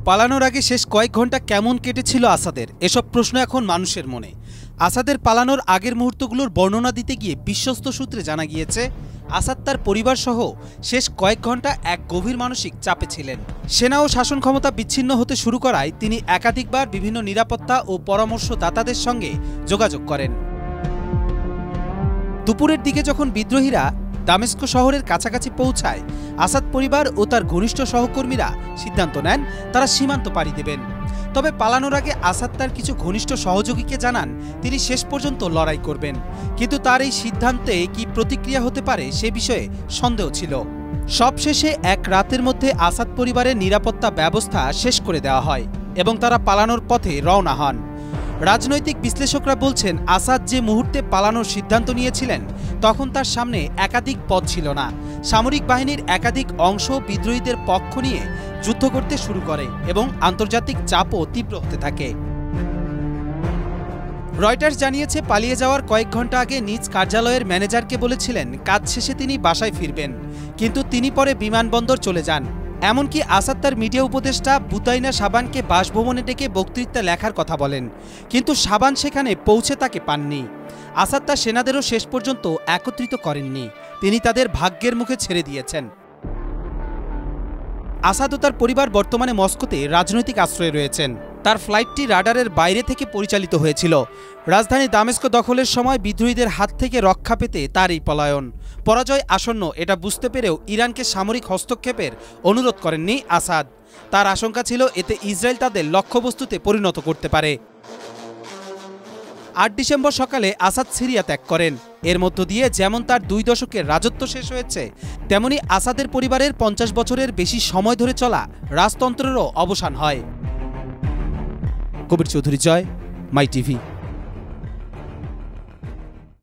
পালানোর আগে শেষ কয়েক ঘন্টা কেমন কেটেছিল আসাদের, এসব প্রশ্ন এখন মানুষের মনে। আসাদের পালানোর আগের মুহূর্তগুলোর বর্ণনা দিতে গিয়ে বিশ্বস্ত সূত্রে জানা গিয়েছে, আসাদ তার পরিবার সহ শেষ কয়েক ঘন্টা এক গভীর মানসিক চাপে ছিলেন। সেনা ও শাসন ক্ষমতা বিচ্ছিন্ন হতে শুরু করায় তিনি একাধিকবার বিভিন্ন নিরাপত্তা ও পরামর্শদাতাদের সঙ্গে যোগাযোগ করেন। দুপুরের দিকে যখন বিদ্রোহীরা দামেস্ক শহরের কাছাকাছি পৌঁছায়, আসাদ পরিবার ও তার ঘনিষ্ঠ সহকর্মীরা সিদ্ধান্ত নেন তারা সীমান্ত পাড়ি দেবেন। তবে পালানোর আগে আসাদ তার কিছু ঘনিষ্ঠ সহযোগীকে জানান তিনি শেষ পর্যন্ত লড়াই করবেন, কিন্তু তার এই সিদ্ধান্তে কি প্রতিক্রিয়া হতে পারে সে বিষয়ে সন্দেহ ছিল। সবশেষে এক রাতের মধ্যে আসাদ পরিবারের নিরাপত্তা ব্যবস্থা শেষ করে দেওয়া হয় এবং তারা পালানোর পথে রওনা হন। রাজনৈতিক বিশ্লেষকরা বলছেন, আসাদ যে মুহূর্তে পালানোর সিদ্ধান্ত নিয়েছিলেন তখন তার সামনে একাধিক পথ ছিল না। সামরিক বাহিনীর একাধিক অংশ বিদ্রোহীদের পক্ষ নিয়ে যুদ্ধ করতে শুরু করে এবং আন্তর্জাতিক চাপও তীব্র হতে থাকে। রয়টার্স জানিয়েছে, পালিয়ে যাওয়ার কয়েক ঘন্টা আগে নিজ কার্যালয়ের ম্যানেজারকে বলেছিলেন কাজ শেষে তিনি বাসায় ফিরবেন, কিন্তু তিনি পরে বিমানবন্দর চলে যান। এমনকি আসাদ তার মিডিয়া উপদেষ্টা বুতাইনা শাবানকে বাসভবনে ডেকে বক্তৃতা লেখার কথা বলেন, কিন্তু শাবান সেখানে পৌঁছে তাকে পাননি। আসাদ তার সেনাদেরও শেষ পর্যন্ত একত্রিত করেননি, তিনি তাদের ভাগ্যের মুখে ছেড়ে দিয়েছেন। আসাদ ও তার পরিবার বর্তমানে মস্কোতে রাজনৈতিক আশ্রয়ে রয়েছেন। তার ফ্লাইটটি রাডারের বাইরে থেকে পরিচালিত হয়েছিল। রাজধানী দামেস্ক দখলের সময় বিদ্রোহীদের হাত থেকে রক্ষা পেতে তার এই পলায়ন। পরাজয় আসন্ন এটা বুঝতে পেরেও ইরানকে সামরিক হস্তক্ষেপের অনুরোধ করেননি আসাদ। তার আশঙ্কা ছিল এতে ইসরায়েল তাদের লক্ষ্যবস্তুতে পরিণত করতে পারে। ৮ ডিসেম্বর সকালে আসাদ সিরিয়া ত্যাগ করেন। এর মধ্য দিয়ে যেমন তার ২ দশকের রাজত্ব শেষ হয়েছে, তেমনি আসাদের পরিবারের ৫০ বছরের বেশি সময় ধরে চলা রাজতন্ত্রেরও অবসান হয়। কবির চৌধুরী জয়, মাই টিভি।